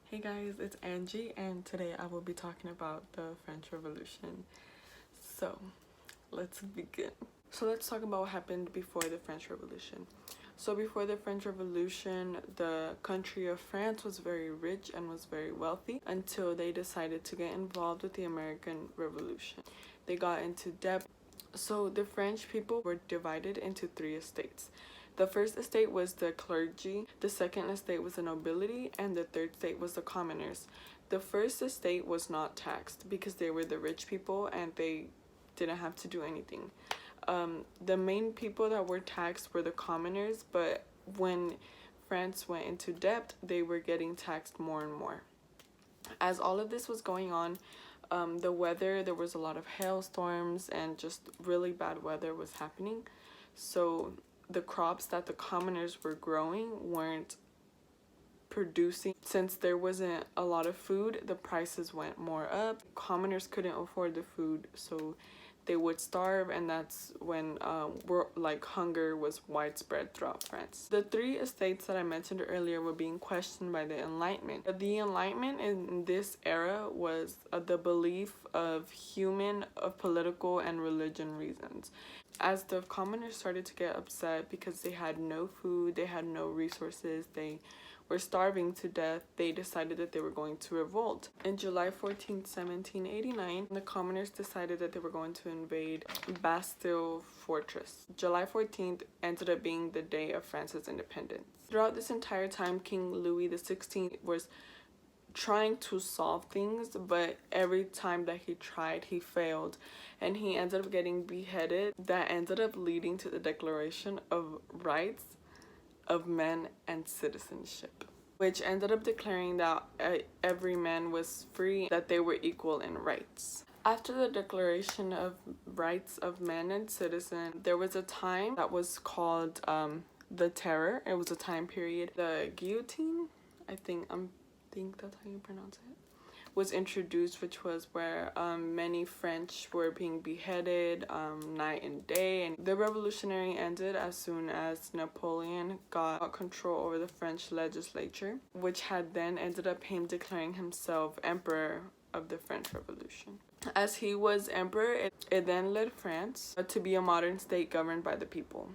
Hey guys, it's Angie, and today I will be talking about the French Revolution. So, let's begin. So, let's talk about what happened before the French Revolution. So, before the French Revolution, the country of France was very rich and was very wealthy until they decided to get involved with the American Revolution. They got into debt. So, the French people were divided into three estates. The first estate was the clergy, the second estate was the nobility, and the third estate was the commoners. The first estate was not taxed because they were the rich people and they didn't have to do anything. The main people that were taxed were the commoners, but when France went into debt, they were getting taxed more and more. As all of this was going on, the weather, there was a lot of hailstorms and just really bad weather was happening. So the crops that the commoners were growing weren't producing. Since there wasn't a lot of food, the prices went more up. Commoners couldn't afford the food, so they would starve, and that's when hunger was widespread throughout France. The three estates that I mentioned earlier were being questioned by the Enlightenment. The Enlightenment in this era was the belief of political and religion reasons. As the commoners started to get upset because they had no food, they had no resources, they were starving to death, they decided that they were going to revolt. In July 14th, 1789, the commoners decided that they were going to invade Bastille Fortress. July 14th ended up being the day of France's independence. Throughout this entire time, King Louis XVI was trying to solve things, but every time that he tried, he failed, and he ended up getting beheaded. That ended up leading to the Declaration of Rights of Men and Citizenship, which ended up declaring that every man was free, that they were equal in rights. After the Declaration of Rights of Men and Citizen, there was a time that was called the Terror. It was a time period. The guillotine, I think that's how you pronounce it, was introduced, which was where many French were being beheaded night and day. And the revolutionary ended as soon as Napoleon got control over the French legislature, which had then ended up him declaring himself emperor of the French Revolution. As he was emperor, it then led France to be a modern state governed by the people.